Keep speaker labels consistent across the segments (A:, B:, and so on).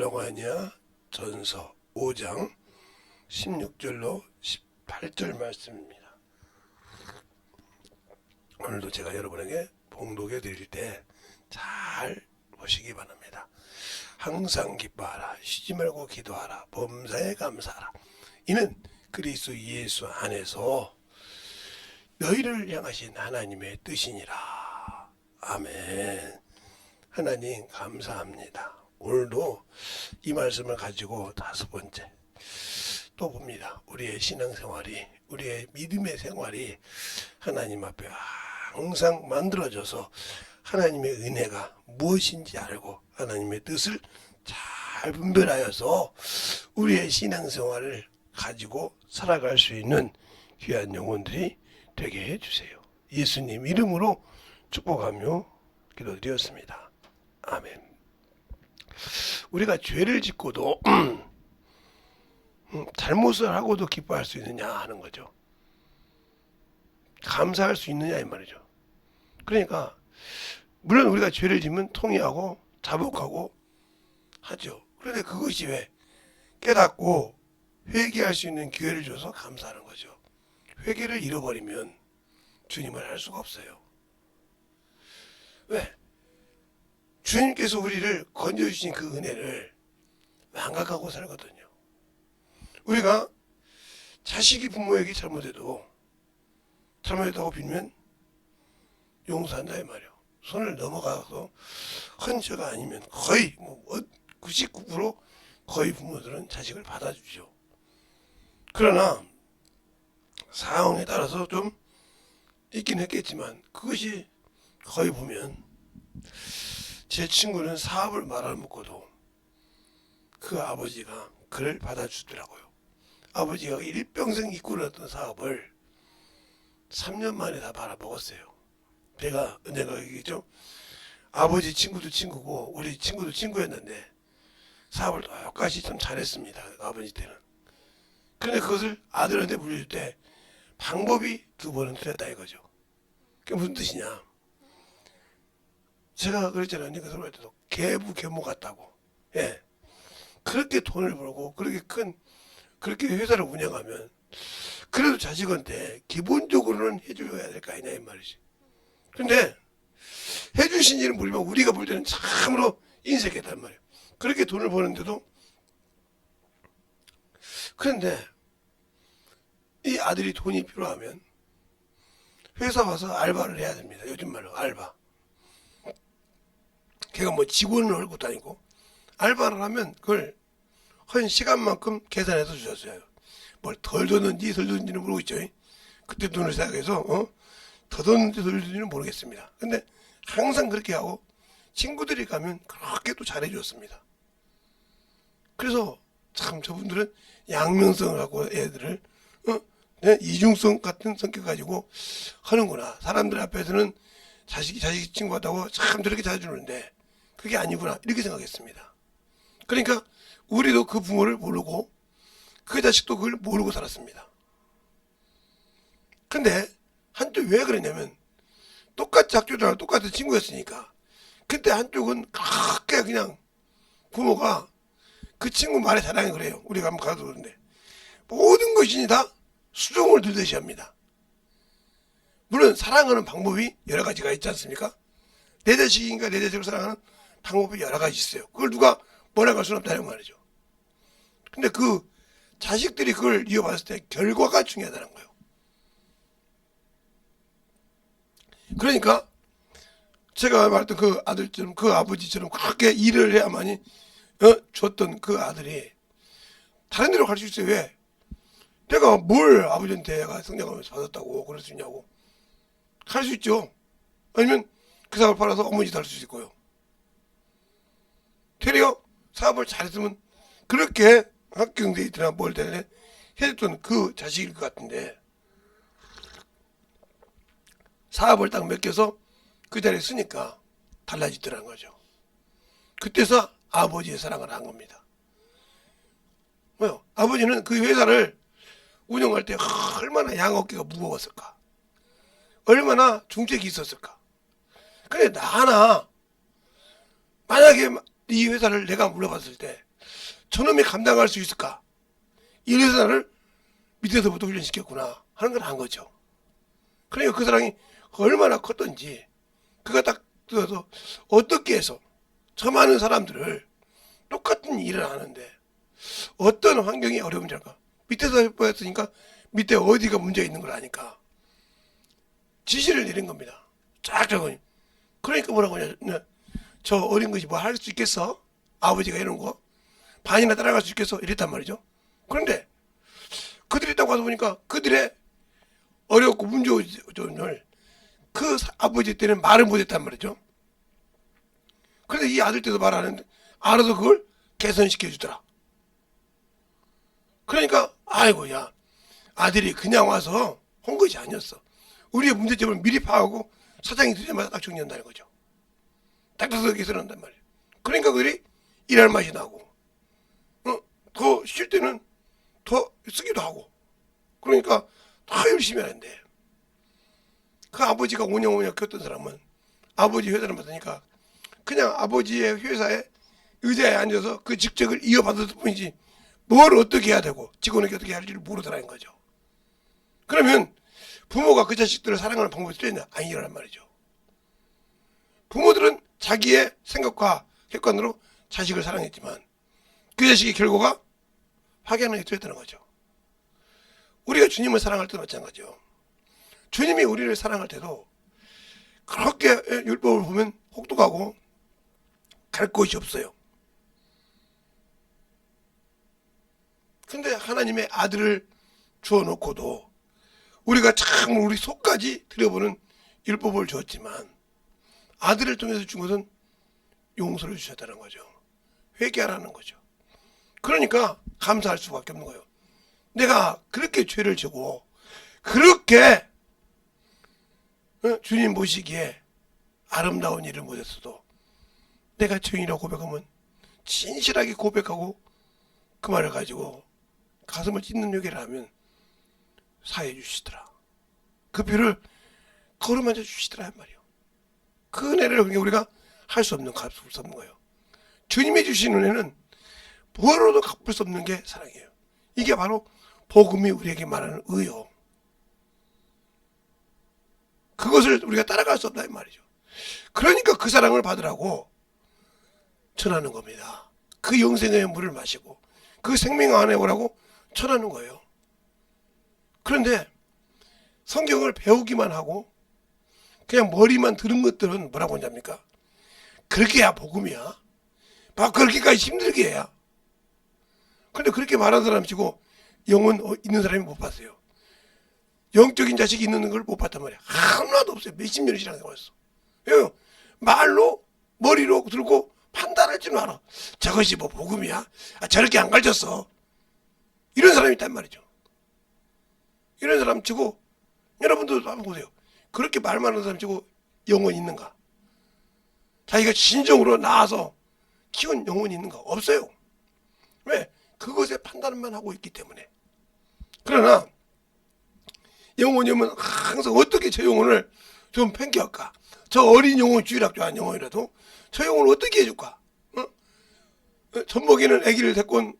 A: 데살로가냐 전서 5장 16절로 18절 말씀입니다. 오늘도 제가 여러분에게 봉독해 드릴 때 잘 보시기 바랍니다. 항상 기뻐하라, 쉬지 말고 기도하라, 범사에 감사하라. 이는 그리스도 예수 안에서 너희를 향하신 하나님의 뜻이니라. 아멘. 하나님 감사합니다. 오늘도 이 말씀을 가지고 5번째 또 봅니다. 우리의 신앙생활이, 우리의 믿음의 생활이 하나님 앞에 항상 만들어져서 하나님의 은혜가 무엇인지 알고 하나님의 뜻을 잘 분별하여서 우리의 신앙생활을 가지고 살아갈 수 있는 귀한 영혼들이 되게 해주세요. 예수님 이름으로 축복하며 기도드렸습니다. 아멘. 우리가 죄를 짓고도 잘못을 하고도 기뻐할 수 있느냐 하는 거죠. 감사할 수 있느냐 이 말이죠. 그러니까 물론 우리가 죄를 지면 통회하고 자복하고 하죠. 그런데 그것이 왜 깨닫고 회개할 수 있는 기회를 줘서 감사하는 거죠. 회개를 잃어버리면 주님을 알 수가 없어요. 왜? 주님께서 우리를 건져주신 그 은혜를 망각하고 살거든요. 우리가 자식이 부모에게 잘못해도 잘못했다고 빌면 용서한다 이 말이에요. 손을 넘어가서 헌죄가 아니면 거의 99% 거의 부모들은 자식을 받아주죠. 그러나 상황에 따라서 좀 있긴 했겠지만 그것이 거의 보면 제 친구는 사업을 말아먹고도 그 아버지가 그를 받아주더라고요. 아버지가 일평생 이끌었던 사업을 3년 만에 다 말아먹었어요. 내가 얘기했죠. 아버지 친구도 친구고 우리 친구도 친구였는데 사업을 똑같이 좀 잘했습니다. 아버지 때는. 그런데 그것을 아들한테 물려줄 때 방법이 2번은 틀렸다 이거죠. 그게 무슨 뜻이냐. 제가 그랬잖아요. 그 소리 할 때도 계부 같다고. 예. 그렇게 돈을 벌고 그렇게 회사를 운영하면 그래도 자식한테 기본적으로는 해줘야 될 거 아니냐 이 말이지. 근데 해주신지는 모르지만 우리가 볼 때는 참으로 인색했단 말이에요. 그렇게 돈을 버는데도. 그런데 이 아들이 돈이 필요하면 회사 와서 알바를 해야 됩니다. 요즘 말로 알바. 걔가 직원을 할 것도 아니고 알바를 하면 그걸 한 시간만큼 계산해서 주셨어요. 뭘 덜 줬는지 덜 줬는지는 모르겠죠. 그때 돈을 생각해서 더 줬는지 덜 줬는지는 모르겠습니다. 근데 항상 그렇게 하고 친구들이 가면 그렇게 또 잘해줬습니다. 그래서 참 저분들은 양면성을 갖고 애들을 이중성 같은 성격 가지고 하는구나. 사람들 앞에서는 자식 친구 같다고 참 저렇게 잘해주는데 그게 아니구나 이렇게 생각했습니다. 그러니까 우리도 그 부모를 모르고 그 자식도 그걸 모르고 살았습니다. 근데 한쪽 왜 그러냐면 똑같이 학교 다니고 똑같은 친구였으니까 그때 한쪽은 그렇게 그냥 부모가 그 친구 말에 자랑이 그래요. 우리가 한번 가도 그런데 모든 것이 다 수종을 들듯이 합니다. 물론 사랑하는 방법이 여러 가지가 있지 않습니까? 내 자식인가 내 자식을 사랑하는 방법이 여러 가지 있어요. 그걸 누가 뭐라고 할 수는 없다는 말이죠. 근데 그 자식들이 그걸 이어봤을 때 결과가 중요하다는 거예요. 그러니까 제가 말했던 그 아들처럼 그 아버지처럼 그렇게 일을 해야만이 줬던 그 아들이 다른 데로 갈 수 있어요. 왜? 내가 뭘 아버지한테 내가 성장하면서 받았다고 그럴 수 있냐고. 갈 수 있죠. 아니면 그 사업을 팔아서 어머니 달 수 있고요. 되려 사업을 잘했으면 그렇게 학교 데이트나 뭘 될래 해줬던 그 자식일 것 같은데 사업을 딱 맡겨서 그 자리에 쓰니까 달라지더라는 거죠. 그때서 아버지의 사랑을 한 겁니다. 뭐요? 아버지는 그 회사를 운영할 때 얼마나 양 어깨가 무거웠을까. 얼마나 중책이 있었을까. 근데 나나 만약에 이 회사를 내가 물어봤을 때 저놈이 감당할 수 있을까? 이래서 나를 밑에서부터 훈련시켰구나 하는 걸 한 거죠. 그러니까 그 사랑이 얼마나 컸던지 그가 딱 들어서 어떻게 해서 저 많은 사람들을 똑같은 일을 하는데 어떤 환경이 어려운지 알까? 밑에서 보였으니까 밑에 어디가 문제 있는 걸 아니까 지시를 내린 겁니다. 쫙 적으니. 그러니까 뭐라고 하냐? 저 어린 것이 뭐 할 수 있겠어? 아버지가 이런 거 반이나 따라갈 수 있겠어? 이랬단 말이죠. 그런데 그들이 딱 와서 보니까 그들의 어렵고 문제 점을 그 아버지 때는 말을 못했단 말이죠. 그런데 이 아들 때도 말하는데 알아서 그걸 개선시켜 주더라. 그러니까 아이고 야 아들이 그냥 와서 한 것이 아니었어. 우리의 문제점을 미리 파악하고 사장이 들자마자 딱 정리한다는 거죠. 딱 서서 개선한단 말이에요. 그러니까 그들이 일할 맛이 나고 더 쉴 때는 더 쓰기도 하고 그러니까 더 열심히 하는데 그 아버지가 오냐오냐 켰던 사람은 아버지 회사를 맡으니까 그냥 아버지의 회사에 의자에 앉아서 그 직책을 이어받았을 뿐이지 뭘 어떻게 해야 되고 직원에게 어떻게 할지를 모르더라는 거죠. 그러면 부모가 그 자식들을 사랑하는 방법이 틀렸냐? 아니란 말이죠. 부모들은 자기의 생각과 객관으로 자식을 사랑했지만 그 자식의 결과가 확연하게 틀렸다는 거죠. 우리가 주님을 사랑할 때도 마찬가지죠. 주님이 우리를 사랑할 때도 그렇게 율법을 보면 혹독하고 갈 곳이 없어요. 근데 하나님의 아들을 주어놓고도 우리가 참 우리 속까지 들여보는 율법을 주었지만 아들을 통해서 준 것은 용서를 주셨다는 거죠. 회개하라는 거죠. 그러니까 감사할 수밖에 없는 거예요. 내가 그렇게 죄를 지고 그렇게 주님 보시기에 아름다운 일을 못했어도 내가 죄인이라고 고백하면 진실하게 고백하고 그 말을 가지고 가슴을 찢는 요기를 하면 사해 주시더라. 그 뷰를 걸어만져 주시더라 한 말이요. 그 은혜를 우리가 할 수 없는 갚을 수 없는 거예요. 주님이 주신 은혜는 뭐로도 갚을 수 없는 게 사랑이에요. 이게 바로 복음이 우리에게 말하는 의요. 그것을 우리가 따라갈 수 없다 이 말이죠. 그러니까 그 사랑을 받으라고 전하는 겁니다. 그 영생의 물을 마시고 그 생명 안에 오라고 전하는 거예요. 그런데 성경을 배우기만 하고 그냥 머리만 들은 것들은 뭐라고 하냐니까 그렇게 해야 복음이야. 막 그렇게까지 힘들게 해야. 근데 그렇게 말하는 사람 치고 영은 있는 사람이 못 봤어요. 영적인 자식이 있는 걸 못 봤단 말이야. 하나도 없어요. 몇십 년을 신앙생활했어. 왜요? 말로 머리로 들고 판단할 줄 알아. 저것이 뭐 복음이야? 저렇게 안 가르쳤어. 이런 사람이 있단 말이죠. 이런 사람 치고 여러분도 한번 보세요. 그렇게 말만 하는 사람 치고 영혼이 있는가? 자기가 진정으로 나와서 키운 영혼이 있는가? 없어요. 왜? 그것에 판단만 하고 있기 때문에. 그러나 영혼이 오면 항상 어떻게 저 영혼을 좀 팽겨할까? 저 어린 영혼 주일학교 한 영혼이라도 저 영혼을 어떻게 해줄까? 젖먹이는 아기를 데리고 온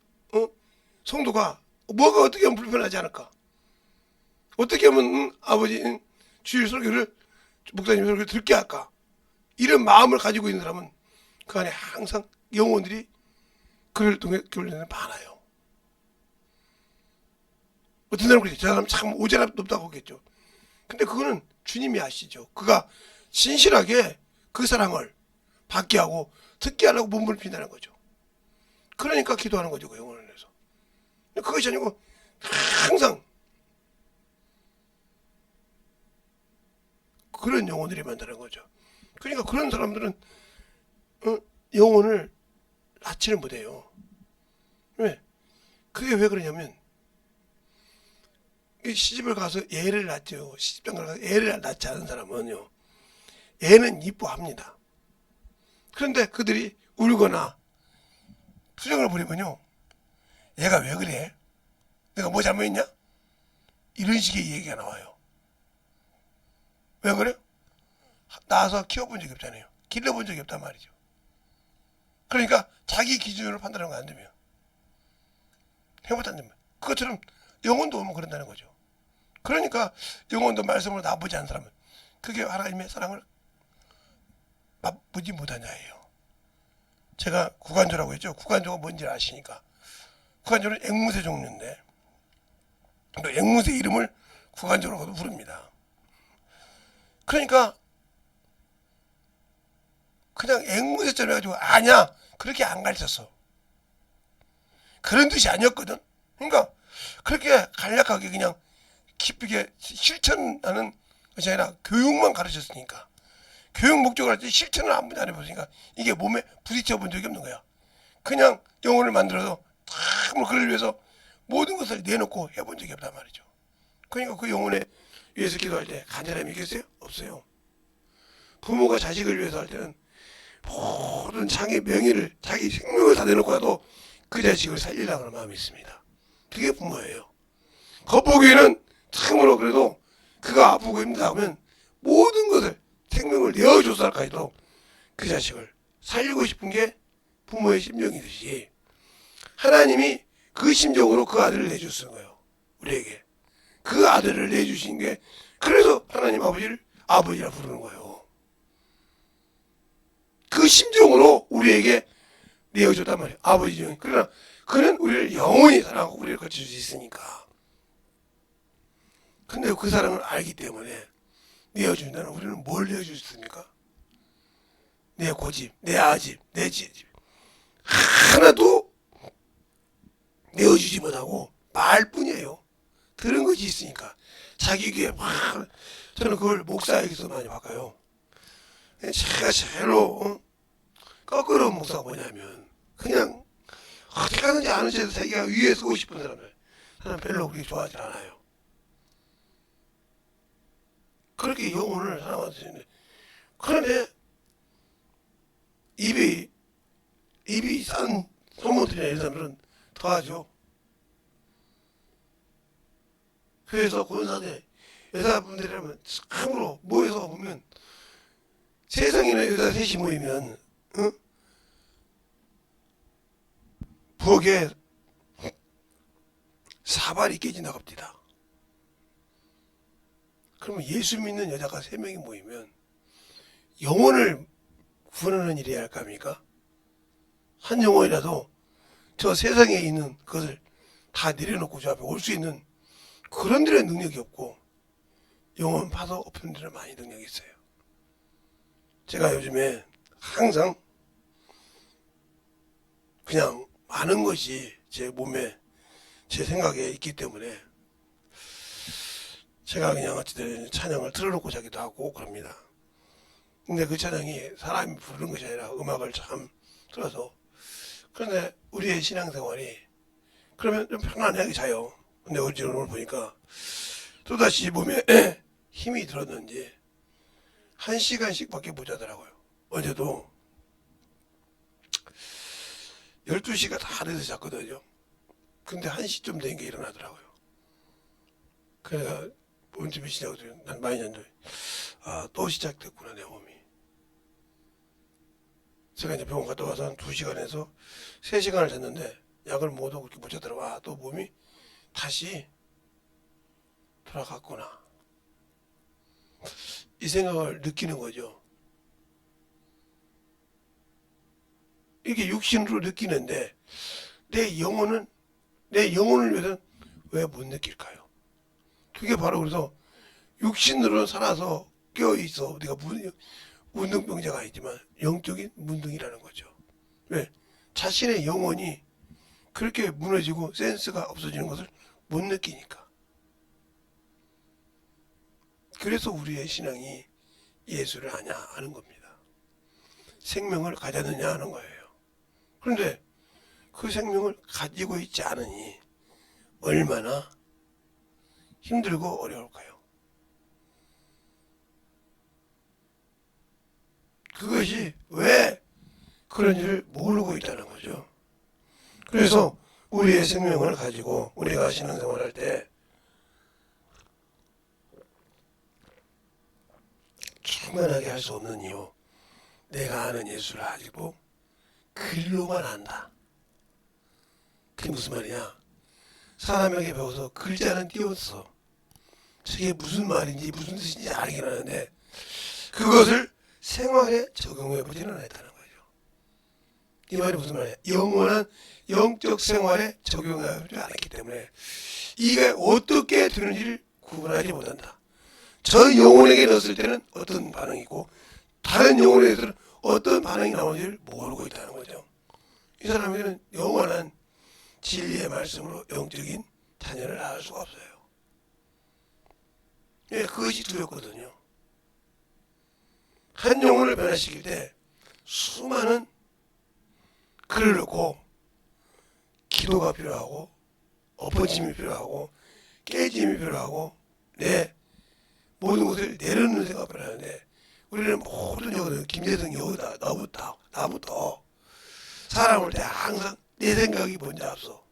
A: 성도가 뭐가 어떻게 하면 불편하지 않을까? 어떻게 하면 아버지 주일 설교를 목사님 설교를 듣게 할까? 이런 마음을 가지고 있는 사람은 그 안에 항상 영혼들이 그를 통해 교련이 많아요. 어떤 사람은 그러죠. 저 사람 참 오제랍도 없다고 하겠죠. 근데 그거는 주님이 아시죠. 그가 진실하게 그 사랑을 받게 하고 듣게 하려고 몸을 빈다는 거죠. 그러니까 기도하는 거죠. 그 영혼을 위해서. 그것이 아니고 항상 그런 영혼들이 많다는 거죠. 그러니까 그런 사람들은 영혼을 낳지를 못해요. 왜? 그게 왜 그러냐면 시집을 가서 애를 낳죠. 시집장가를 가서 애를 낳지 않은 사람은요. 애는 이뻐합니다. 그런데 그들이 울거나 투정을 부리면요. 얘가 왜 그래? 내가 뭐 잘못했냐? 이런 식의 얘기가 나와요. 왜 그래? 낳아서 키워본 적이 없잖아요. 길러본 적이 없단 말이죠. 그러니까 자기 기준으로 판단하는 거 안 되면. 해보자는 말. 그것처럼 영혼도 오면 그런다는 거죠. 그러니까 영혼도 말씀으로 나쁘지 않은 사람은 그게 하나님의 사랑을 맛보지 못하냐예요. 제가 구간조라고 했죠. 구간조가 뭔지 아시니까. 구간조는 앵무새 종류인데 또 앵무새 이름을 구간조라고도 부릅니다. 그러니까 그냥 앵무새처럼 해가지고 아냐 그렇게 안 가르쳤어. 그런 뜻이 아니었거든. 그러니까 그렇게 간략하게 그냥 깊게 실천하는 것이 아니라 교육만 가르쳤으니까, 교육 목적을 할 때 실천을 한 번도 안 해보니까 이게 몸에 부딪혀 본 적이 없는 거야. 그냥 영혼을 만들어서 탁 그걸 위해서 모든 것을 내놓고 해본 적이 없단 말이죠. 그러니까 그 영혼에 위해서 기도할 때 간절함이 있겠어요? 없어요. 부모가 자식을 위해서 할 때는 모든 자기 명예를, 자기 생명을 다 내놓고라도 그 자식을 살리려고 하는 마음이 있습니다. 그게 부모예요. 겉보기에는 참으로 그래도 그가 아프고 힘들다 하면 모든 것을 생명을 내어줘서 할까지도 그 자식을 살리고 싶은 게 부모의 심정이듯이 하나님이 그 심정으로 그 아들을 내주신 거예요. 우리에게. 그 아들을 내주신 게 그래서 하나님 아버지를 아버지라 부르는 거예요. 그 심정으로 우리에게 내어줬단 말이에요. 아버지. 그러나 그는 우리를 영원히 사랑하고 우리를 거칠 수 있으니까. 근데 그 사랑을 알기 때문에 내어준다는 우리는 뭘 내어줄 수 있습니까? 내 고집, 내 아집, 내 지집 하나도 내어주지 못하고 말뿐이에요. 들은 것이 있으니까 자기 귀에 막 저는 그걸 목사에게서 많이 바꿔요. 제가 제일로 거꾸로 목사가 뭐냐면 그냥 어떻게 하는지 아는 채도 자기가 위에 서고 싶은 사람을 저는 별로 그렇게 좋아하지 않아요. 그렇게 영혼을 사랑하는 사람인데 그런데 입이 싼 소문들이나 이런 사람들은 더하죠. 그래서 권사대 여자분들이라면 참으로 모여서 보면 세상에는 여자 셋이 모이면 부엌에 사발이 깨진다고 합니다. 그러면 예수 믿는 여자가 3명이 모이면 영혼을 구원하는 일이 할까 합니까? 한 영혼이라도 저 세상에 있는 것을 다 내려놓고 저 앞에 올 수 있는 그런 데는 능력이 없고 영혼 파도 없는 데는 많이 능력이 있어요. 제가 요즘에 항상 그냥 많은 것이 제 몸에 제 생각에 있기 때문에 제가 그냥 어찌든 찬양을 틀어놓고 자기도 하고 그럽니다. 근데 그 찬양이 사람이 부르는 것이 아니라 음악을 참 틀어서. 그런데 우리의 신앙생활이 그러면 좀 편안하게 자요. 근데 어제 오늘 보니까 또다시 몸에 힘이 들었는지 1시간씩밖에 못 자더라고요. 어제도 12시가 다 돼서 잤거든요. 근데 1시쯤 된 게 일어나더라고요. 그래서 언제 시작하고 난 많이 잤는데 또 시작됐구나 내 몸이. 제가 이제 병원 갔다 와서 한 2시간에서 3시간을 잤는데 약을 먹어도 그렇게 못 자더라고요. 또 몸이 다시 돌아갔구나. 이 생각을 느끼는 거죠. 이게 육신으로 느끼는데 내 영혼을 위해서는 왜 못 느낄까요? 그게 바로 그래서 육신으로는 살아서 깨어있어. 내가 문둥병자가 아니지만 영적인 문둥이라는 거죠. 왜? 자신의 영혼이 그렇게 무너지고 센스가 없어지는 것을 못 느끼니까. 그래서 우리의 신앙이 예수를 아냐 하는 겁니다. 생명을 가졌느냐 하는 거예요. 그런데 그 생명을 가지고 있지 않으니 얼마나 힘들고 어려울까요? 그것이 왜 그런 일을 모르고 있다는 거죠. 그래서 우리의 생명을 가지고 우리가 신앙생활할 때 충만하게 할 수 없는 이유, 내가 아는 예수를 가지고 글로만 안다. 그게 무슨 말이냐? 사람에게 배워서 글자는 띄웠어. 저게 무슨 말인지 무슨 뜻인지 알긴 하는데 그것을 생활에 적용해 보지는 않았다는 거죠. 이 말이 무슨 말이야? 영원한 영적 생활에 적용하지 않았기 때문에 이게 어떻게 되는지를 구분하지 못한다. 저 영혼에게 넣었을 때는 어떤 반응이고 다른 영혼에게는 어떤 반응이 나오는지를 모르고 있다는 거죠. 이 사람에게는 영원한 진리의 말씀으로 영적인 자녀를 낳을 수가 없어요. 예, 그것이 두렵거든요. 한 영혼을 변화시킬 때 수많은 글을 넣고 기도가 필요하고 엎어짐이 필요하고 깨짐이 필요하고 모든 것을 내려놓는 생각이 필요한데 우리는 모든 영혼을 김대성 여기다 나부터 사람을 때 항상 내 생각이 먼저 앞서.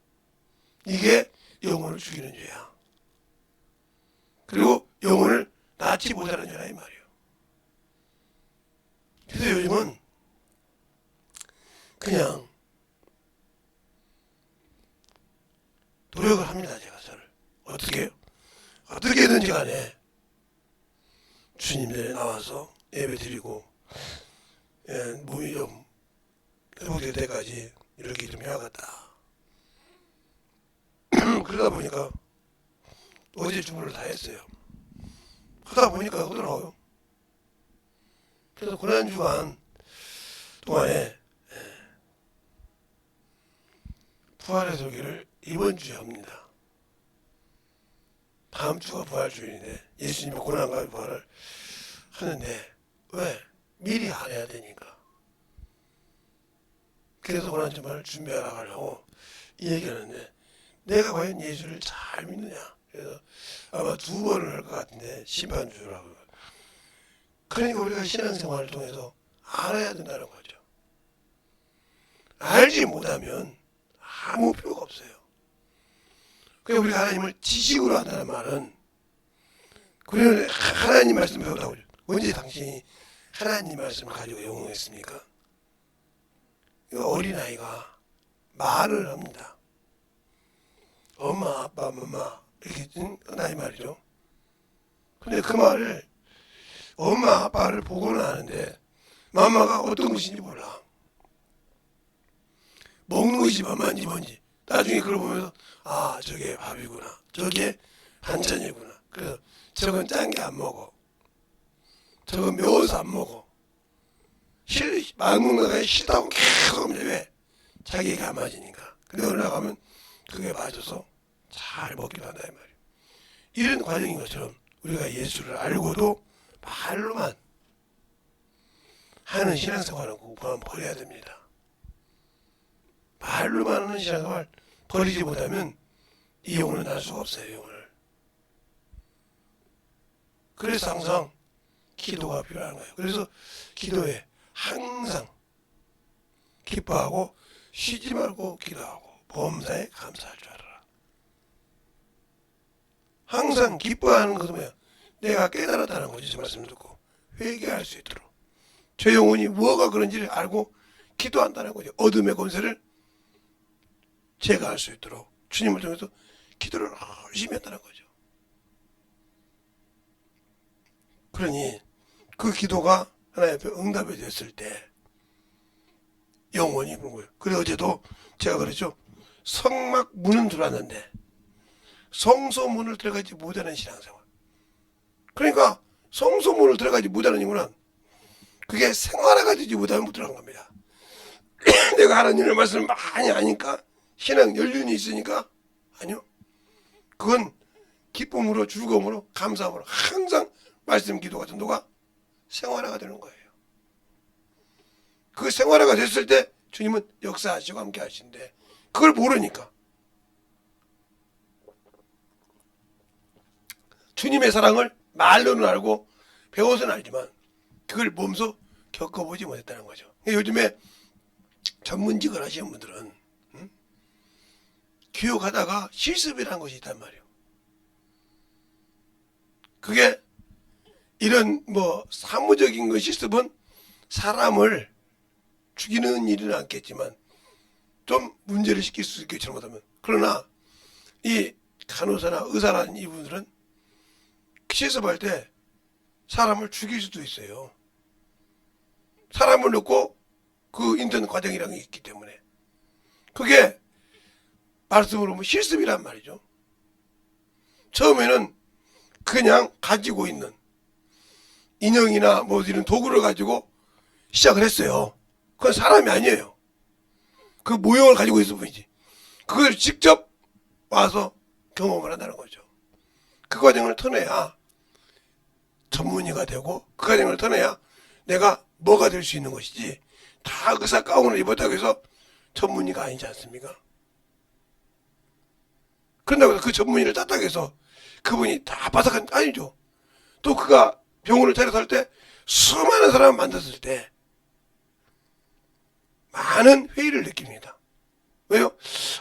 A: 이게 영혼을 죽이는 죄야. 그리고 영혼을 낳지 못하는 죄라 이 말이에요. 그래서 요즘은 그냥 노력을 합니다. 제가 저를 어떻게 해요? 어떻게든지 간에 주님들에 나와서 예배 드리고 몸이 좀 회복될 때까지 이렇게 좀 해야겠다. 그러다 보니까 어제 주문을 다 했어요. 하다 보니까 하더라고요. 그래서 고난주간 동안에 부활의 설교를 이번 주에 합니다. 다음 주가 부활주일인데 예수님의 고난과 부활을 하는데 왜? 미리 안 해야 되니까. 그래서 고난주말을 준비하러 가려고 이 얘기를 하는데 내가 과연 예수를 잘 믿느냐. 그래서 아마 2번을 할 것 같은데 심판주라고. 그러니까 우리가 신앙생활을 통해서 알아야 된다는 거죠. 알지 못하면 아무 필요가 없어요. 그러니까 우리가 하나님을 지식으로 한다는 말은 그러면 하나님 말씀을 배우라고 하죠. 언제 당신이 하나님 말씀을 가지고 영웅했습니까? 어린아이가 말을 합니다. 엄마, 아빠, 엄마 이렇게 나이 말이죠. 근데 그 말을 엄마, 아빠를 보고는 아는데 맘마가 어떤 것인지 몰라. 먹는 것이 맘마인지 뭔지 나중에 그걸 보면서 아 저게 밥이구나, 저게 반찬이구나. 그래서 저건 짠 게 안 먹어, 저건 매워서 안 먹어. 막 먹다가 싫다고 계속 하면 왜? 자기가 안 맞으니까. 근데 어느 날 가면 그게 맞아서 잘 먹기도 한다 이 말이에요. 이런 과정인 것처럼 우리가 예수를 알고도 말로만 하는 신앙생활은 그만 버려야 됩니다. 말로만 하는 신앙생활 버리지 못하면 이 영혼을 낳을 수가 없어요. 영혼을. 그래서 항상 기도가 필요한 거예요. 그래서 기도에 항상 기뻐하고 쉬지 말고 기도하고 범사에 감사할 줄 알아라. 항상 기뻐하는 것은 뭐야? 내가 깨달았다는 거지. 저 말씀 듣고 회개할 수 있도록 저 영혼이 뭐가 그런지를 알고 기도한다는 거죠. 어둠의 권세를 제가 알 수 있도록 주님을 통해서 기도를 열심히 했다는 거죠. 그러니 그 기도가 하나님 앞에 응답이 됐을 때 영원히 그런 거예요. 그래 어제도 제가 그랬죠. 성막 문은 들어왔는데 성소 문을 들어가지 못하는 신앙생활. 그러니까 성소 문을 들어가지 못하는 이유는 그게 생활화가 되지 못하면 못 들어간 겁니다. 내가 하나님의 말씀을 많이 아니까 신앙 연륜이 있으니까 아니요. 그건 기쁨으로 즐거움으로 감사함으로 항상 말씀 기도가 전도가 생활화가 되는 거예요. 그 생활화가 됐을 때 주님은 역사하시고 함께 하시는데 그걸 모르니까 주님의 사랑을 말로는 알고 배워서는 알지만 그걸 몸소 겪어보지 못했다는 거죠. 요즘에 전문직을 하시는 분들은 교육하다가 실습이라는 것이 있단 말이에요. 그게 이런 사무적인 그 실습은 사람을 죽이는 일은 않겠지만 좀 문제를 시킬 수 있게 잘못하면. 그러나 이 간호사나 의사라는 이분들은 실습할 때 사람을 죽일 수도 있어요. 사람을 넣고 그 인턴 과정이라는 게 있기 때문에. 그게 말씀으로 보면 실습이란 말이죠. 처음에는 그냥 가지고 있는 인형이나 뭐 이런 도구를 가지고 시작을 했어요. 그건 사람이 아니에요. 그 모형을 가지고 있을 뿐이지. 그걸 직접 와서 경험을 한다는 거죠. 그 과정을 터내야 전문의가 되고, 그 과정을 터내야 내가 뭐가 될 수 있는 것이지, 다 의사 가운을 입었다고 해서 전문의가 아니지 않습니까? 그런다고 해서 그 전문의를 땄다고 해서 그분이 다 바삭한, 아니죠. 또 그가 병원을 차려서 할 때 수많은 사람을 만났을 때 많은 회의를 느낍니다. 왜요?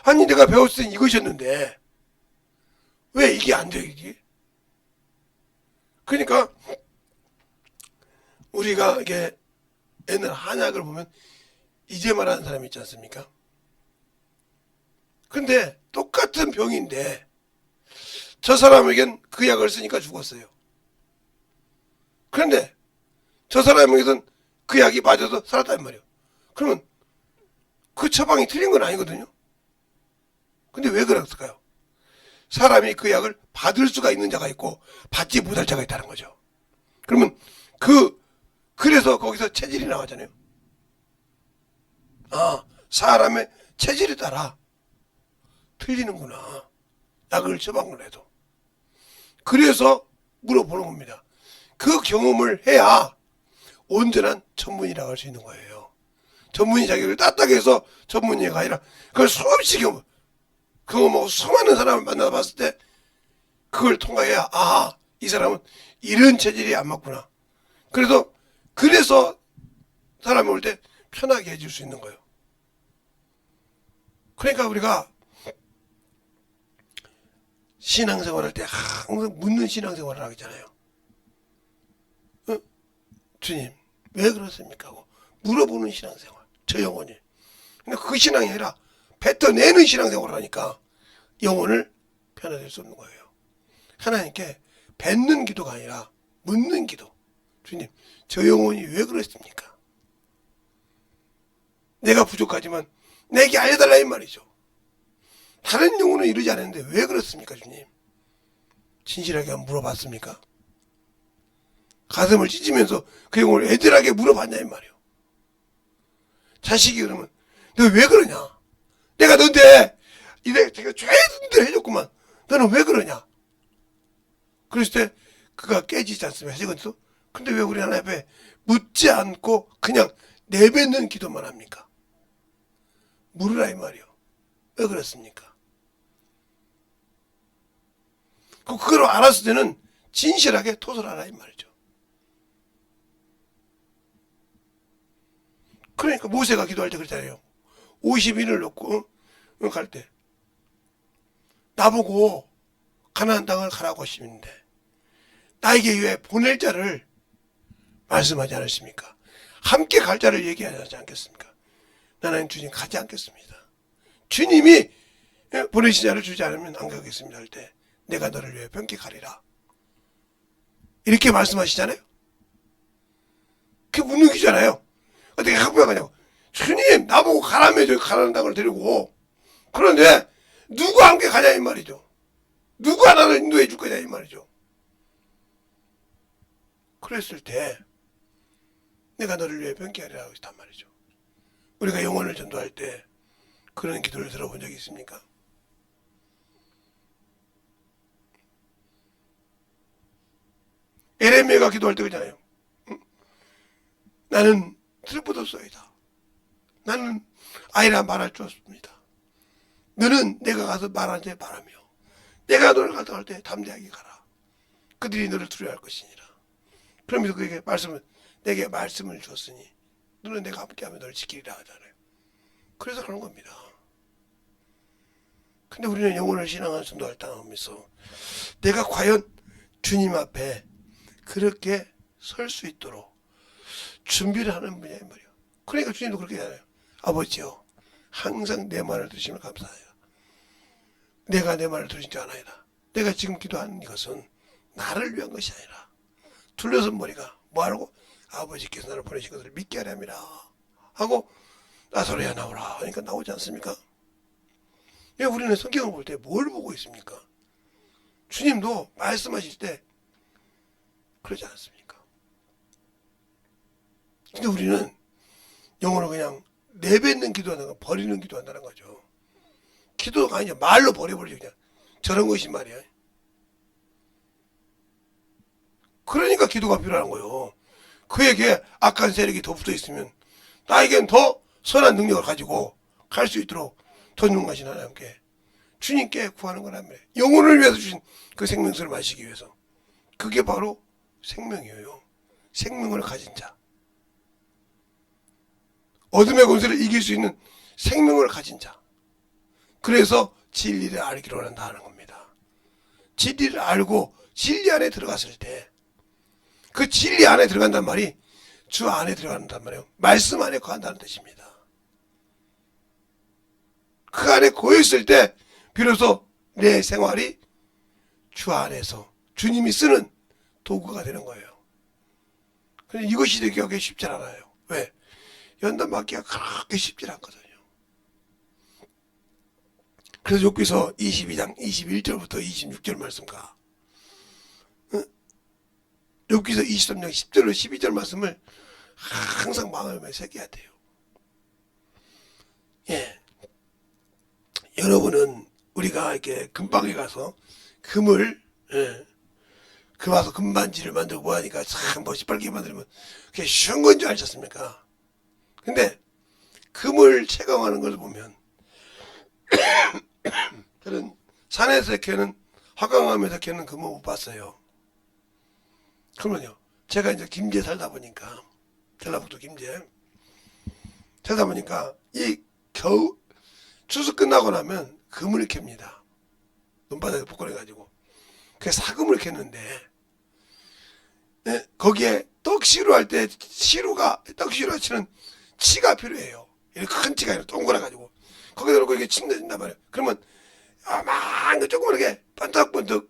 A: 아니 내가 배웠을 땐 이것이었는데 왜 이게 안 되지? 그러니까 우리가 이게 옛날 한약을 보면 이제 말하는 사람이 있지 않습니까? 근데 똑같은 병인데 저 사람에겐 그 약을 쓰니까 죽었어요. 그런데 저 사람에게는 그 약이 맞아서 살았단 말이에요. 그러면 그 처방이 틀린 건 아니거든요. 근데 왜 그랬을까요? 사람이 그 약을 받을 수가 있는 자가 있고 받지 못할 자가 있다는 거죠. 그러면 그래서 거기서 체질이 나왔잖아요. 아, 사람의 체질에 따라 틀리는구나. 약을 처방을 해도. 그래서 물어보는 겁니다. 그 경험을 해야 온전한 전문의라고 할 수 있는 거예요. 전문의 자격을 땄다고 해서 전문의가 아니라 그걸 수없이 경험하고 수많은 사람을 만나봤을 때 그걸 통과해야 아, 이 사람은 이런 체질이 안 맞구나. 그래서 사람이 올 때 편하게 해줄 수 있는 거예요. 그러니까 우리가 신앙생활 할 때 항상 묻는 신앙생활을 하잖아요. 주님 왜 그렇습니까? 하고 물어보는 신앙생활. 저 영혼이. 근데 그 신앙이 아니라 뱉어내는 신앙생활을 하니까 영혼을 편안할 수 없는 거예요. 하나님께 뱉는 기도가 아니라 묻는 기도. 주님 저 영혼이 왜 그렇습니까? 내가 부족하지만 내게 알려달라 이 말이죠. 다른 영혼은 이러지 않았는데 왜 그렇습니까 주님? 진실하게 한번 물어봤습니까? 가슴을 찢으면서 그 영혼을 애절하게 물어봤냐 이 말이에요. 자식이 그러면 너 왜 그러냐? 내가 너한테 내가 최선을 대로 해줬구만. 너는 왜 그러냐? 그랬을 때 그가 깨지지 않습니까? 해지건서? 근데 왜 우리 하나님 앞에 묻지 않고 그냥 내뱉는 기도만 합니까? 물으라 이 말이요. 왜 그렇습니까? 그걸 알았을 때는 진실하게 토설하라 이 말이죠. 그러니까 모세가 기도할 때 그랬잖아요. 50인을 놓고 갈 때 나보고 가나안 땅을 가라고 하시는데 나에게 왜 보낼 자를 말씀하지 않으십니까? 함께 갈 자를 얘기하지 않겠습니까? 나는 주님 가지 않겠습니다. 주님이 보내신 자를 주지 않으면 안 가겠습니다 할 때 내가 너를 위해 함께 가리라. 이렇게 말씀하시잖아요. 그게 묻는 기잖아요. 어떻게 학교에 가냐고. 주님 나보고 가라며 저기 가라는 땅을 데리고 그런데 누가 함께 가냐 이 말이죠. 누가 나를 인도해 줄 거냐 이 말이죠. 그랬을 때 내가 너를 위해 변개하리라고 했단 말이죠. 우리가 영혼을 전도할 때 그런 기도를 들어본 적이 있습니까? 에레미야가 기도할 때 그러잖아요. 나는 슬프도소이다. 나는 아이라 말할 줄 없습니다. 너는 내가 가서 말하지 말하며 내가 너를 갔다 갈 때 담대하게 가라. 그들이 너를 두려워할 것이니라. 그러면서 그에게 내게 말씀을 주었으니 너는 내가 함께하며 너를 지키리라 하잖아요. 그래서 그런 겁니다. 근데 우리는 영혼을 신앙하는 전도할 당하면서 내가 과연 주님 앞에 그렇게 설 수 있도록 준비를 하는 분이야 이 말이에요. 그러니까 주님도 그렇게 하잖아요. 아버지요 항상 내 말을 들으시면 감사해요. 내가 내 말을 들으신 줄 아나이다. 내가 지금 기도하는 이것은 나를 위한 것이 아니라 둘러선 머리가 뭐하라고? 아버지께서 나를 보내신 것을 믿게 하려 함이라 하고 나사로야 나오라 하니까 나오지 않습니까? 왜 우리는 성경을 볼 때 뭘 보고 있습니까? 주님도 말씀하실 때 그러지 않습니까? 근데 우리는 영어로 그냥 내뱉는 기도한다는 거, 버리는 기도한다는 거죠. 기도가 아니냐, 말로 버려버리죠. 그냥 저런 것이 말이야. 그러니까 기도가 필요한 거예요. 그에게 악한 세력이 더 붙어 있으면 나에겐 더 선한 능력을 가지고 갈 수 있도록 전능하신 하나님께 주님께 구하는 거란 말이에요. 영혼을 위해서 주신 그 생명수를 마시기 위해서. 그게 바로 생명이에요. 생명을 가진 자. 어둠의 권세를 이길 수 있는 생명을 가진 자. 그래서 진리를 알기로 한다 하는 겁니다. 진리를 알고 진리 안에 들어갔을 때 그 진리 안에 들어간단 말이 주 안에 들어간단 말이에요. 말씀 안에 거한다는 뜻입니다. 그 안에 거했을 때 비로소 내 생활이 주 안에서 주님이 쓰는 도구가 되는 거예요. 근데 이것이 되기 쉽지 않아요. 왜? 연단 맞기가 그렇게 쉽지 않거든요. 그래서 욥기서 22장 21절부터 26절 말씀과 욥기서 23장 10절로 12절 말씀을 항상 마음에 새겨야 돼요. 예. 여러분은 우리가 이렇게 금방에 가서 금을 그 와서 금반지를 만들고 뭐 하니까 참 멋있게 만들면 그게 쉬운 건 줄 아셨습니까? 근데 금을 채광하는 걸 보면 저는 산에서 캐는 화강암에서 캐는 금은 못 봤어요. 그러면요, 제가 이제 김제 살다 보니까 전라북도 김제 살다 보니까 이 겨우 추수 끝나고 나면 금을 캡니다. 눈바닥에 복권해가지고 그 사금을 캤는데 거기에 떡시루 할 때 떡시루 치는 치가 필요해요. 이렇게 큰 치가 아니라 동그래가지고 거기다 놓고 이렇게 침내진단 말이에요. 그러면 아만 조그맣게 번뜩번뜩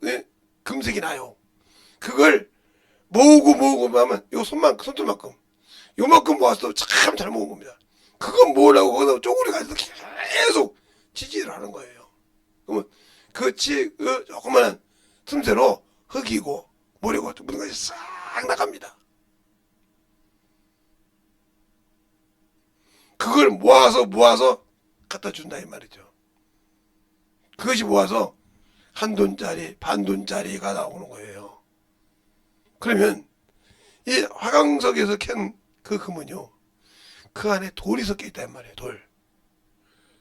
A: 금색이 나요. 그걸 모으고 하면 요 손톱만큼 요만큼 모아서 참 잘 모은 겁니다. 그건 모으려고 거기다 쪼그려 가지고 계속 지지를 하는 거예요. 그러면 그 조그만한 틈새로 흙이고 모래고 묻은 것이 싹 나갑니다. 그걸 모아서 갖다 준다 이 말이죠. 그것이 모아서 한 돈짜리, 반 돈짜리가 나오는 거예요. 그러면 이 화강석에서 캔 그 금은요, 그 안에 돌이 섞여 있단 말이에요.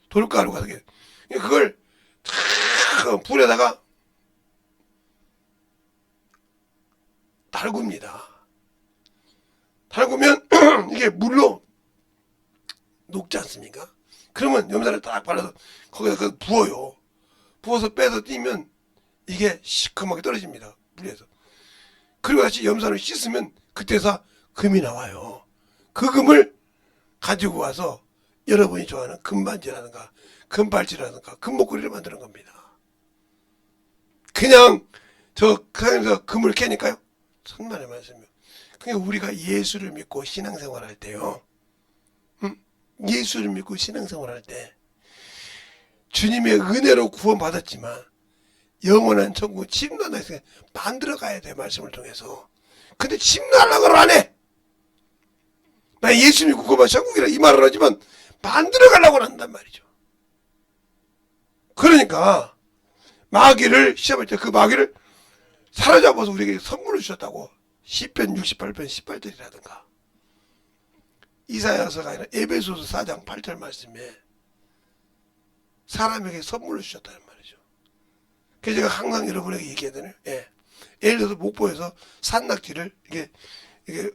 A: 돌가루가 섞여. 그걸 불에다가 달굽니다. 달구면 이게 물로 녹지 않습니까? 그러면 염산을 딱 발라서 거기다 부어요. 부어서 빼서 띄면 이게 시커멓게 떨어집니다. 물에서. 그리고 다시 염산을 씻으면 그때서 금이 나와요. 그 금을 가지고 와서 여러분이 좋아하는 금반지라든가 금발찌라든가 금목걸이를 만드는 겁니다. 그냥 그냥 금을 캐니까요. 천만의 말씀이요. 그러니까 우리가 예수를 믿고 신앙생활할 때요. 예수를 믿고 신앙생활할 때 주님의 은혜로 구원받았지만 영원한 천국 침노한다 해서 만들어가야 돼. 말씀을 통해서. 근데 침노하려고 안 해. 나 예수 믿고 그만 천국이라 이 말을 하지만 만들어가려고 한단 말이죠. 그러니까 마귀를 시험할 때 그 마귀를 사로잡아서 우리에게 선물을 주셨다고. 시편 68편 18절이라든가 이사야서가 아니라 에베소서 4장 8절 말씀에 사람에게 선물을 주셨다는 말이죠. 그래서 제가 항상 여러분에게 얘기하잖아요. 예를 들어서 목포에서 산낙지를 이게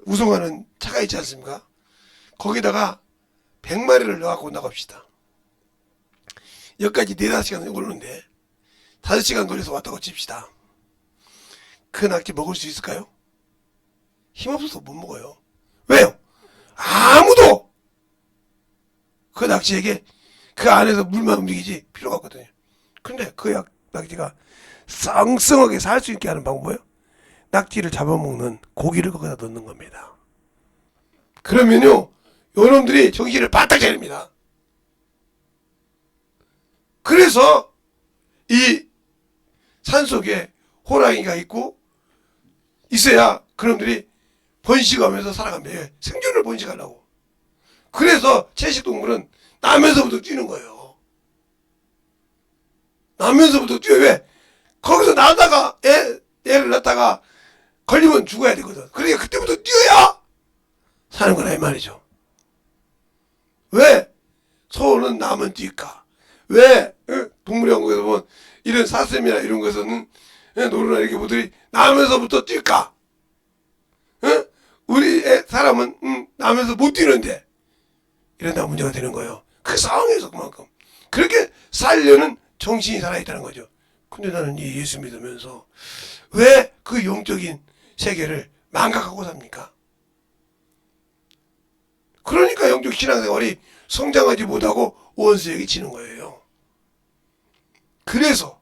A: 우송하는 차가 있지 않습니까? 거기다가 100마리를 넣어갖고 나갑시다. 여기까지 4-5시간 오르는데 5시간 걸려서 왔다고 칩시다. 그 낙지 먹을 수 있을까요? 힘없어서 못 먹어요. 왜요? 아무도 그 낙지에게 그 안에서 물만 움직이지 필요가 없거든요. 근데 그 낙지가 썽썽하게 살 수 있게 하는 방법은 뭐예요? 낙지를 잡아먹는 고기를 거기다 넣는 겁니다. 그러면요, 요놈들이 정신을 바짝 차립니다. 그래서 이 산속에 호랑이가 있고 있어야 그놈들이 번식하면서 살아갑니다. 생존을 번식하려고. 그래서 채식동물은 나면서부터 뛰는 거예요. 나면서부터 뛰어요. 왜? 거기서 나다가 애를 낳다가 걸리면 죽어야 되거든. 그러니까 그때부터 뛰어야 사는 거라 이 말이죠. 왜 소는 나면 뛸까? 왜 동물연구에서 보면 이런 사슴이나 이런 것에서는 노루나 이렇게 보들이 나면서부터 뛸까? 우리 사람은 나면서 못 뛰는데 이러다 문제가 되는 거예요. 그 상황에서 그만큼 그렇게 살려는 정신이 살아있다는 거죠. 근데 나는 이 예수 믿으면서 왜 그 영적인 세계를 망각하고 삽니까? 그러니까 영적 신앙생활이 성장하지 못하고 원수에게 지는 거예요. 그래서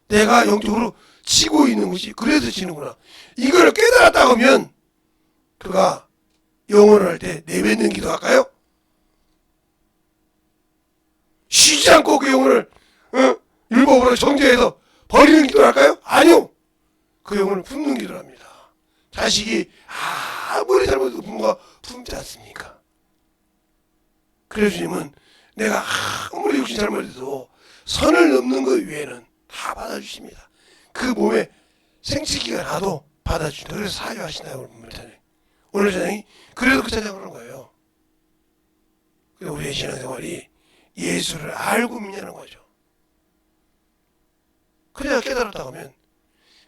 A: 내가 영적으로 지고 있는 것이 그래서 지는구나. 이걸 깨달았다 하면 그가 영혼을 할 때 내뱉는 기도할까요? 쉬지 않고 그 영혼을 율법으로 정죄해서 버리는 기도를 할까요? 아니요. 그 영혼을 품는 기도를 합니다. 자식이 아무리 잘못해도 부모가 품지 않습니까? 그래서 주님은 내가 아무리 욕심 잘못해도 선을 넘는 것 외에는 다 받아주십니다. 그 몸에 생치기가 나도 받아주신다. 그래서 사유하신다고 오늘 찬양이 그래도 그 찬양을 하는 거예요. 우리의 신앙생활이 예수를 알고 믿냐는 거죠. 그래야 깨달았다고 하면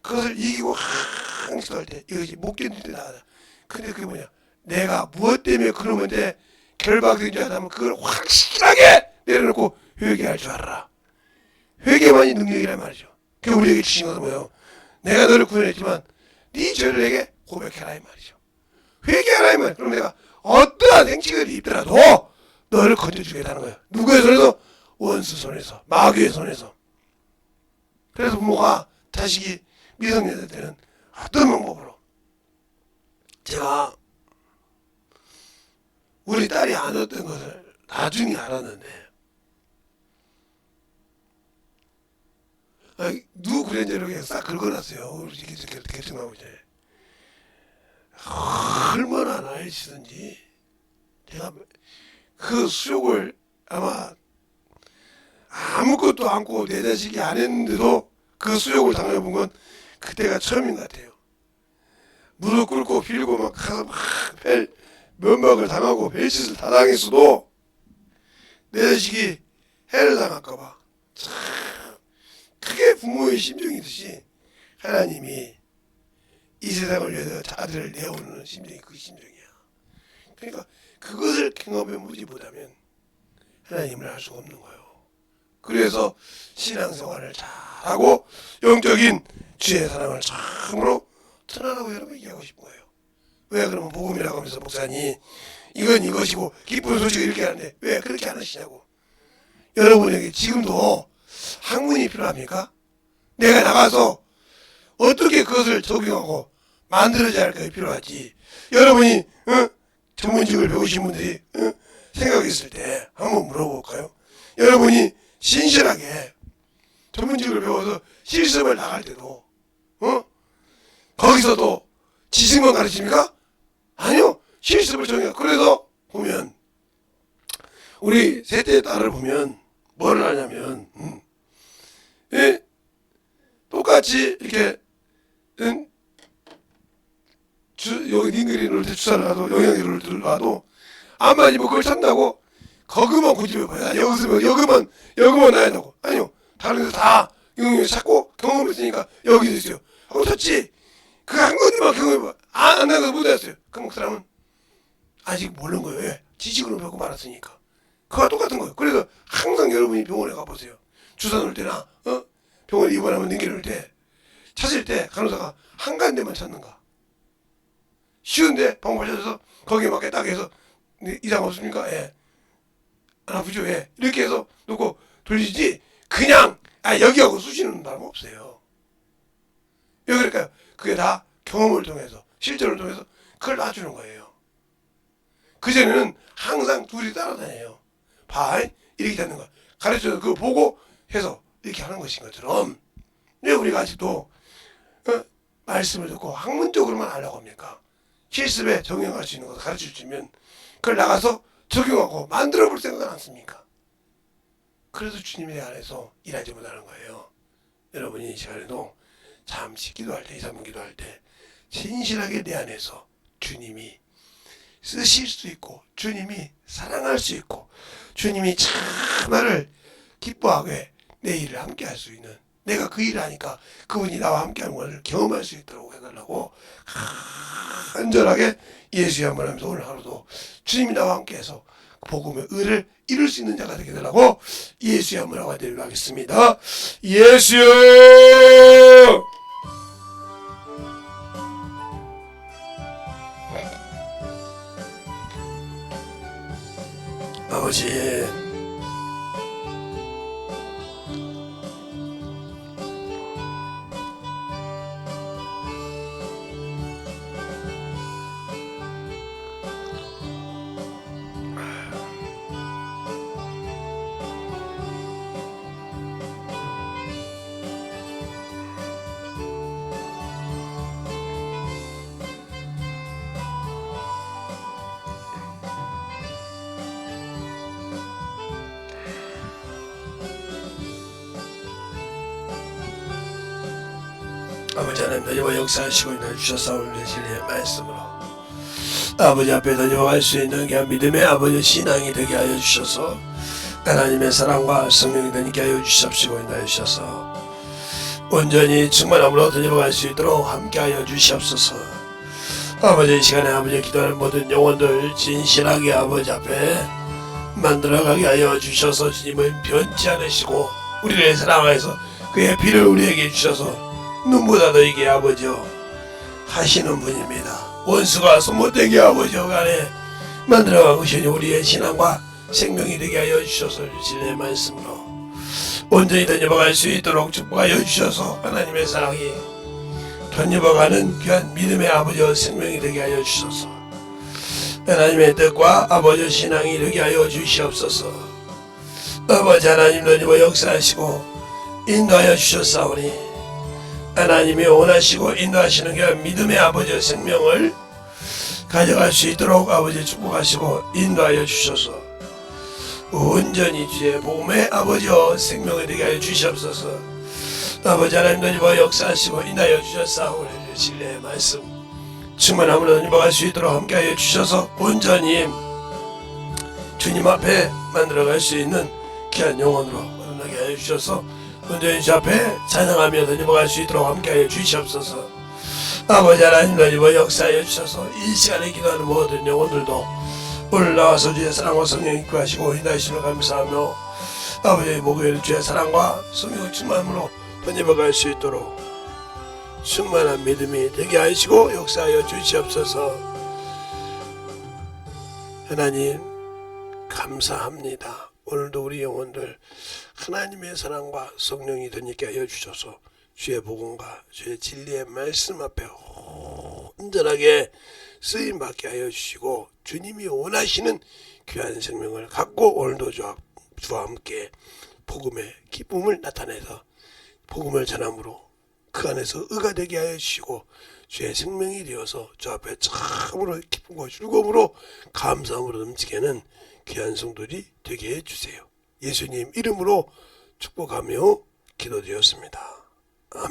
A: 그것을 이기고 항상 할 때 이것이 못 견딜 때 나가다. 근데 그게 뭐냐? 내가 무엇 때문에 그러는데 결박된 줄 알았다면 그걸 확실하게 내려놓고 회개할 줄 알아라. 회개만이 능력이란 말이죠. 그 우리에게 주신 것은 뭐예요? 내가 너를 구원했지만 네 죄를 내게 고백해라 이 말이죠. 회개하라 이 말. 그럼 내가 어떠한 행치를 입더라도 너를 건져주겠다는 거예요. 누구의 손에서? 원수 손에서, 마귀의 손에서. 그래서 부모가 자식이 미성년자 때는 어떤 방법으로 제가 우리 딸이 안 왔던 것을 나중에 알았는데 누구 그랬냐고 이렇게 싹 긁어놨어요. 우리 계승하고 이제 얼마나 나이시든지 제가 그 수욕을 아마 아무것도 안고 내 자식이 안 했는데도 그 수욕을 당해본 건 그때가 처음인 것 같아요. 무릎 꿇고 빌고 막 가서 막 면박을 당하고 벨짓을 다 당했어도 내 자식이 해를 당할까봐 참 그게 부모의 심정이듯이 하나님이 이 세상을 위해서 아들을 내어오는 심정이 그 심정이야. 그러니까 그것을 경험해보지 못하면 하나님을 알 수가 없는 거예요. 그래서 신앙생활을 잘하고 영적인 주의 사랑을 참으로 전하라고 여러분 얘기하고 싶은 거예요. 왜 그러면 복음이라고 하면서 목사님 이건 이것이고 기쁜 소식을 이렇게 하는데 왜 그렇게 안 하시냐고. 여러분에게 지금도 학문이 필요합니까? 내가 나가서 어떻게 그것을 적용하고 만들어져야 할까 필요하지. 여러분이 전문직을 배우신 분들이 생각했을 때 한번 물어볼까요? 여러분이 신실하게 전문직을 배워서 실습을 나갈 때도 거기서도 지식만 가르칩니까? 아니요. 실습을 정해요. 그래서 보면 우리 셋째 딸을 보면 뭘 하냐면 똑같이 이렇게 여기 닝그리 놀 때 주사를 놔도 영양제를 놔도 아마 뭐 그걸 찬다고 거기만 고집해봐야 여기만 놔야 되고 아니요 다른 데서 다 영양제 찾고 경험했으니까 여기도 있어요 하고 쳤지 그 한 가지만 경험해봐 안 나가서 못했어요. 그 사람은 아직 모르는 거예요. 왜? 지식으로 배우고 말았으니까 그와 똑같은 거예요. 그래서 항상 여러분이 병원에 가보세요. 주사 놓을 때나 병원에 입원하면 닝기 놓을 때 찾을 때 간호사가 한 가지만 찾는가 쉬운데 방법 찾아서 거기에 맞게 딱 해서 이상 없습니까? 예. 안 아프죠? 예. 이렇게 해서 놓고 돌리지 그냥 여기 하고 쑤시는 사람 없어요. 왜 그럴까요? 그게 다 경험을 통해서 실전을 통해서 그걸 놔주는 거예요. 그전에는 항상 둘이 따라다녀요. 봐, 이렇게 되는 거 가르쳐서 그거 보고 해서 이렇게 하는 것인 것처럼 왜 우리가 아직도 말씀을 듣고 학문적으로만 하려고 합니까? 실습에 적용할 수 있는 것을 가르쳐주면 그걸 나가서 적용하고 만들어 볼 생각은 않습니까? 그래서 주님이 내 안에서 일하지 못하는 거예요. 여러분이 이 시간에도 잠시 기도할 때, 2, 3분 기도할 때 진실하게 내 안에서 주님이 쓰실 수 있고 주님이 사랑할 수 있고 주님이 참 나를 기뻐하게 내 일을 함께 할 수 있는, 내가 그 일을 하니까 그분이 나와 함께 하는 것을 경험할 수 있도록 해달라고 간절하게 예수의 한번 하면서 오늘 하루도 주님이 나와 함께 해서 복음의 의를 이룰 수 있는 자가 되게 되라고 예수의 한번 하고 드리도록 하겠습니다. 예수여! 아버지, 아버지 하나님, 너희와 역사하시고 인하여 주셨사오니 진리의 말씀으로 아버지 앞에 던져갈 수 있는 그 믿음의 아버지 신앙이 되게 하여 주셔서 하나님의 사랑과 성령이 되게 하여 주시옵시고 인하여 주셔서 온전히 충만함으로 던져갈 수 있도록 함께 하여 주시옵소서. 아버지, 이 시간에 아버지 기도하는 모든 영혼들 진실하게 아버지 앞에 만들어가게 하여 주셔서 주님은 변치 않으시고 우리를 사랑하여서 그의 피를 우리에게 주셔서 눈보다도 이게 아버지요 하시는 분입니다. 원수가 손못되게 아버지요 간에 만들어가고 계시니 우리의 신앙과 생명이 되게 하여 주셔서 진리의 말씀으로 온전히 던져갈 수 있도록 축복하여 주셔서 하나님의 사랑이 던져가는 귀한 믿음의 아버지와 생명이 되게 하여 주셔서 하나님의 뜻과 아버지 신앙이 되게 하여 주시옵소서. 아버지 하나님, 던져와 역사하시고 인도하여 주셨사오니 하나님이 원하시고 인도하시는 그 믿음의 아버지의 생명을 가져갈 수 있도록 아버지 축복하시고 인도하여 주셔서 온전히 주의 복음의 아버지와 생명을 되게 하여 주시옵소서. 아버지 하나님, 너희와 역사하시고 인도하여 주셨사오니 진리의 말씀 충만함으로 너희와 수 있도록 함께하여 주셔서 온전히 주님 앞에 만들어갈 수 있는 귀한 영혼으로 거듭나게 하여 주셔서 온전히 주 앞에 찬양하며 던져갈 수 있도록 함께하여 주시옵소서. 아버지 하나님, 너희와 역사하여 주셔서 이 시간에 기도하는 모든 영혼들도 오늘 나와서 주의 사랑과 성령이 구하시고 인도하시며 감사하며 아버지의 목요일 주의 사랑과 성령 충만함으로 던져갈 수 있도록 충만한 믿음이 되게 하시고 역사하여 주시옵소서. 하나님 감사합니다. 오늘도 우리 영혼들 하나님의 사랑과 성령이 되게 하여 주셔서 주의 복음과 주의 진리의 말씀 앞에 온전하게 쓰임받게 하여 주시고 주님이 원하시는 귀한 생명을 갖고 오늘도 주와 함께 복음의 기쁨을 나타내서 복음을 전함으로 그 안에서 의가 되게 하여 주시고 주의 생명이 되어서 주 앞에 참으로 기쁨과 즐거움으로 감사함으로 넘치게 하는 귀한 성도들이 되게 해주세요. 예수님 이름으로 축복하며 기도드렸습니다.